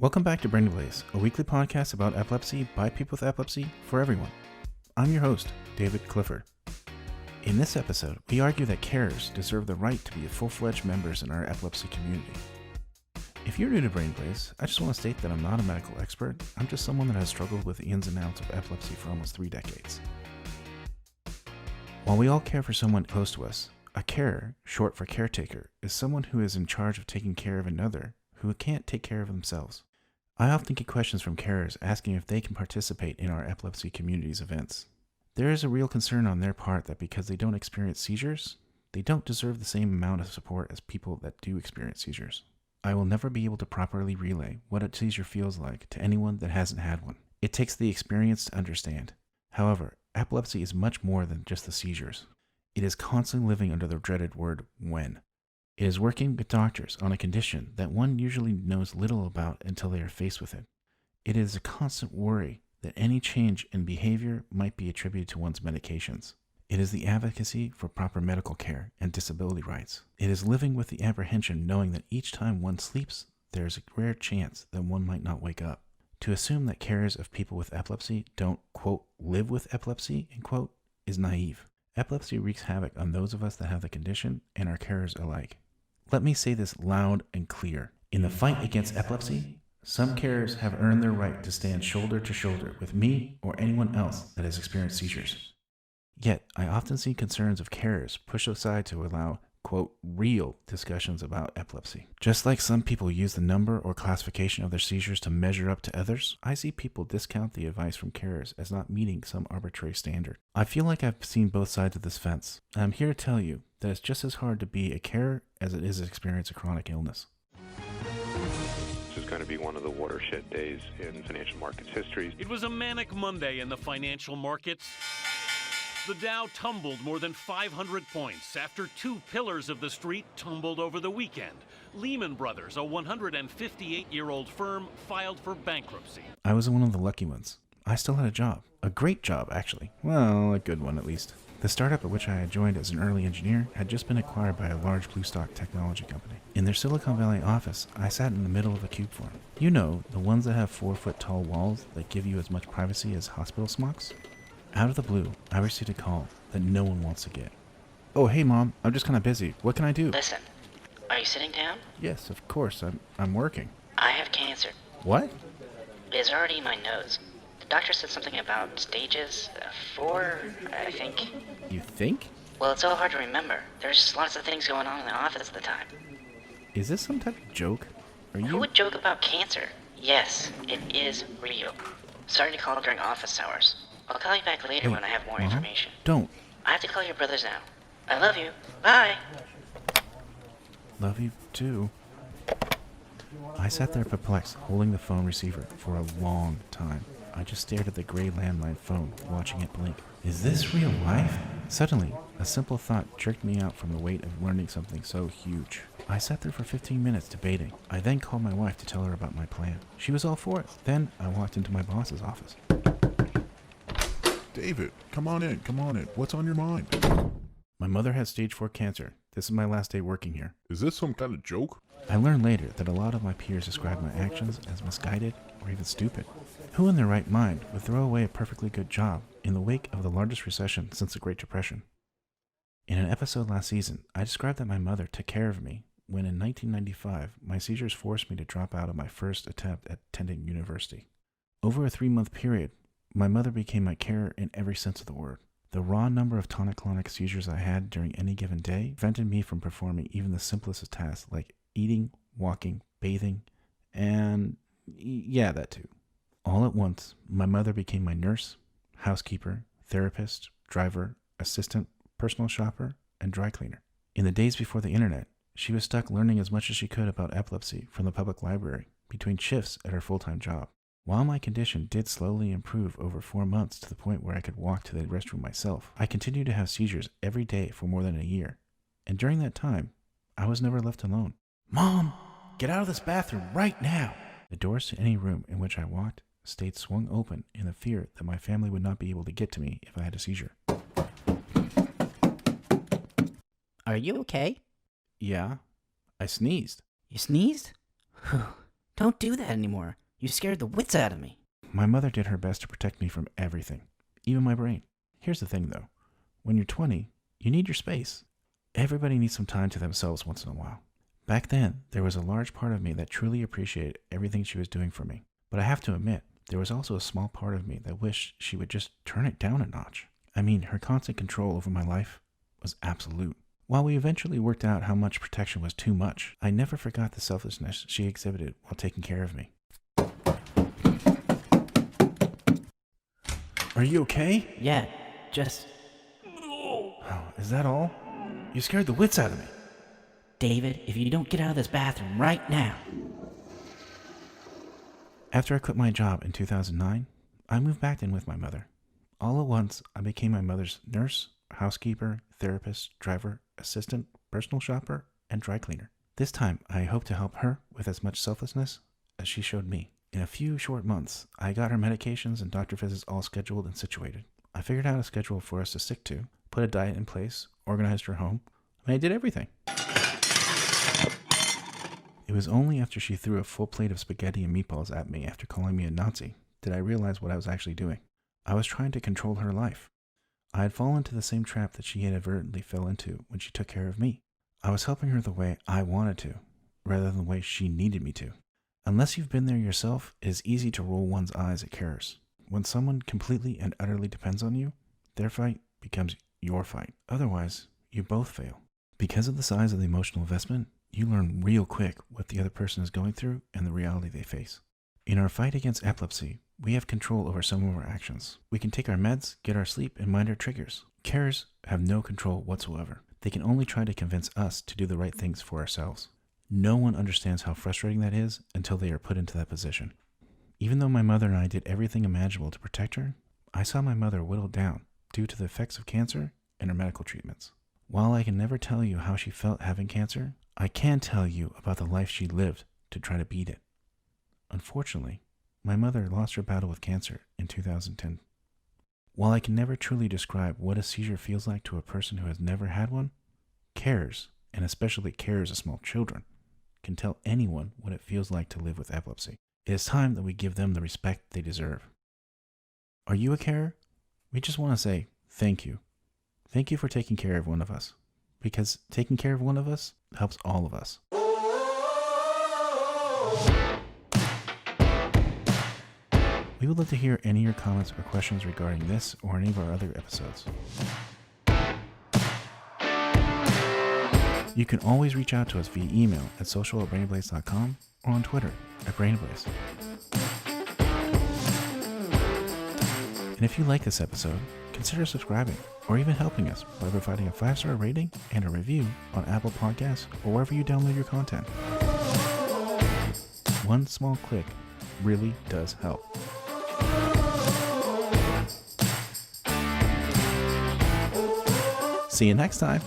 Welcome back to Brain Ablaze, a weekly podcast about epilepsy by people with epilepsy for everyone. I'm your host, David Clifford. In this episode, we argue that carers deserve the right to be full-fledged members in our epilepsy community. If you're new to Brain Ablaze, I just want to state that I'm not a medical expert. I'm just someone that has struggled with the ins and outs of epilepsy for almost 3 decades. While we all care for someone close to us, a carer, short for caretaker, is someone who is in charge of taking care of another who can't take care of themselves. I often get questions from carers asking if they can participate in our epilepsy community's events. There is a real concern on their part that because they don't experience seizures, they don't deserve the same amount of support as people that do experience seizures. I will never be able to properly relay what a seizure feels like to anyone that hasn't had one. It takes the experience to understand. However, epilepsy is much more than just the seizures. It is constantly living under the dreaded word when. It is working with doctors on a condition that one usually knows little about until they are faced with it. It is a constant worry that any change in behavior might be attributed to one's medications. It is the advocacy for proper medical care and disability rights. It is living with the apprehension knowing that each time one sleeps, there is a rare chance that one might not wake up. To assume that carers of people with epilepsy don't, quote, live with epilepsy, end quote, is naive. Epilepsy wreaks havoc on those of us that have the condition and our carers alike. Let me say this loud and clear. In the fight against epilepsy, some carers have earned their right to stand shoulder to shoulder with me or anyone else that has experienced seizures. Yet, I often see concerns of carers pushed aside to allow, quote, real discussions about epilepsy. Just like some people use the number or classification of their seizures to measure up to others, I see people discount the advice from carers as not meeting some arbitrary standard. I feel like I've seen both sides of this fence, and I'm here to tell you that it's just as hard to be a carer as it is to experience a chronic illness. This is going to be one of the watershed days in financial markets history. It was a manic Monday in the financial markets. The Dow tumbled more than 500 points after 2 pillars of the street tumbled over the weekend. Lehman Brothers, a 158-year-old firm, filed for bankruptcy. I was one of the lucky ones. I still had a job. A great job, actually. Well, a good one at least. The startup at which I had joined as an early engineer had just been acquired by a large blue stock technology company. In their Silicon Valley office, I sat in the middle of a cube form. You know, the ones that have 4-foot tall walls that give you as much privacy as hospital smocks? Out of the blue, I received a call that no one wants to get. Oh, hey Mom, I'm just kind of busy. What can I do? Listen, are you sitting down? Yes, of course, I'm working. I have cancer. What? It's already in my nose. The doctor said something about stages 4, I think. You think? Well, it's so hard to remember. There's just lots of things going on in the office at the time. Is this some type of joke? Who would joke about cancer? Yes, it is real. Starting to call during office hours. I'll call you back later when I have more information. Don't. I have to call your brothers now. I love you. Bye. Love you too. I sat there perplexed, holding the phone receiver for a long time. I just stared at the gray landline phone, watching it blink. Is this real life? Suddenly, a simple thought jerked me out from the weight of learning something so huge. I sat there for 15 minutes debating. I then called my wife to tell her about my plan. She was all for it. Then I walked into my boss's office. David, come on in. What's on your mind? My mother had stage 4 cancer. This is my last day working here. Is this some kind of joke? I learned later that a lot of my peers described my actions as misguided or even stupid. Who in their right mind would throw away a perfectly good job in the wake of the largest recession since the Great Depression? In an episode last season, I described that my mother took care of me when in 1995, my seizures forced me to drop out of my first attempt at attending university. Over a 3-month period, my mother became my carer in every sense of the word. The raw number of tonic-clonic seizures I had during any given day prevented me from performing even the simplest of tasks like eating, walking, bathing, and yeah, that too. All at once, my mother became my nurse, housekeeper, therapist, driver, assistant, personal shopper, and dry cleaner. In the days before the internet, she was stuck learning as much as she could about epilepsy from the public library between shifts at her full-time job. While my condition did slowly improve over 4 months to the point where I could walk to the restroom myself, I continued to have seizures every day for more than a year. And during that time, I was never left alone. Mom, get out of this bathroom right now! The doors to any room in which I walked stayed swung open in the fear that my family would not be able to get to me if I had a seizure. Are you okay? Yeah, I sneezed. You sneezed? Don't do that anymore. You scared the wits out of me. My mother did her best to protect me from everything, even my brain. Here's the thing, though. When you're 20, you need your space. Everybody needs some time to themselves once in a while. Back then, there was a large part of me that truly appreciated everything she was doing for me. But I have to admit, there was also a small part of me that wished she would just turn it down a notch. I mean, her constant control over my life was absolute. While we eventually worked out how much protection was too much, I never forgot the selflessness she exhibited while taking care of me. Are you okay? Yeah, just... Oh, is that all? You scared the wits out of me. David, if you don't get out of this bathroom right now... After I quit my job in 2009, I moved back in with my mother. All at once, I became my mother's nurse, housekeeper, therapist, driver, assistant, personal shopper, and dry cleaner. This time, I hope to help her with as much selflessness as she showed me. In a few short months, I got her medications and doctor visits all scheduled and situated. I figured out a schedule for us to stick to, put a diet in place, organized her home, and I did everything. It was only after she threw a full plate of spaghetti and meatballs at me after calling me a Nazi did I realize what I was actually doing. I was trying to control her life. I had fallen into the same trap that she inadvertently fell into when she took care of me. I was helping her the way I wanted to, rather than the way she needed me to. Unless you've been there yourself, it is easy to roll one's eyes at carers. When someone completely and utterly depends on you, their fight becomes your fight. Otherwise, you both fail. Because of the size of the emotional investment, you learn real quick what the other person is going through and the reality they face. In our fight against epilepsy, we have control over some of our actions. We can take our meds, get our sleep, and mind our triggers. Carers have no control whatsoever. They can only try to convince us to do the right things for ourselves. No one understands how frustrating that is until they are put into that position. Even though my mother and I did everything imaginable to protect her, I saw my mother whittled down due to the effects of cancer and her medical treatments. While I can never tell you how she felt having cancer, I can tell you about the life she lived to try to beat it. Unfortunately, my mother lost her battle with cancer in 2010. While I can never truly describe what a seizure feels like to a person who has never had one, carers, and especially carers of small children, can tell anyone what it feels like to live with epilepsy. It is time that we give them the respect they deserve. Are you a carer? We just want to say thank you. Thank you for taking care of one of us, because taking care of one of us helps all of us. We would love to hear any of your comments or questions regarding this or any of our other episodes. You can always reach out to us via email at social@brainablaze.com or on Twitter @brainablaze. And if you like this episode, consider subscribing or even helping us by providing a 5-star rating and a review on Apple Podcasts or wherever you download your content. One small click really does help. See you next time.